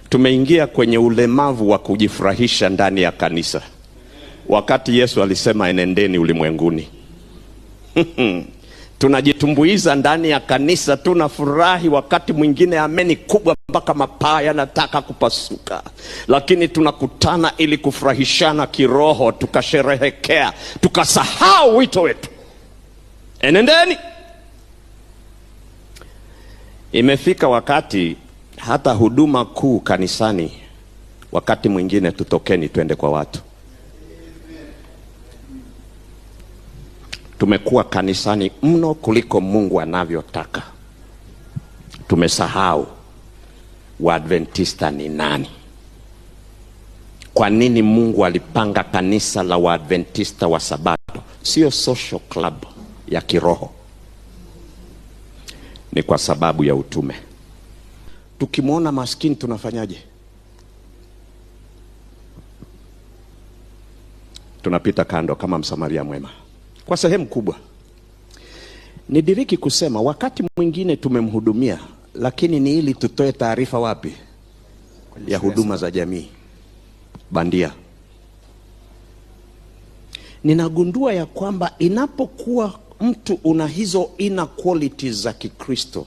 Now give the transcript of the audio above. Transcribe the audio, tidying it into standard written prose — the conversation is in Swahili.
Tumeingia kwenye ulemavu wa kujifurahisha ndani ya kanisa, wakati Yesu alisema enendeni ulimwenguni. Tunajitumbuiza ndani ya kanisa, tunafurahi, wakati mwingine ameni kubwa mpaka mapaa yanataka kupasuka, lakini tunakutana ili kufurahishana kiroho, tukasherehekea, tukasahau wito wetu. Enendeni. Imefika wakati hata huduma kuu kanisani, wakati mwingine tutokeni twende kwa watu. Tumekuwa kanisani mno kuliko Mungu anavyotaka. Tumesahau Waadventista ni nani. Kwa nini Mungu alipanga kanisa la Waadventista wa Sabato? Sio social club ya kiroho. Ni kwa sababu ya utume. Tukimwona maskini tunafanyaje? Tunapita kando kama Msamaria mwema. Kwa sehemu kubwa nidiriki kusema wakati mwingine tumemhudumia, lakini ni ili tutoe taarifa wapi? Ya huduma za jamii bandia. Ninagundua ya kwamba inapokuwa mtu una hizo inner qualities za Kikristo,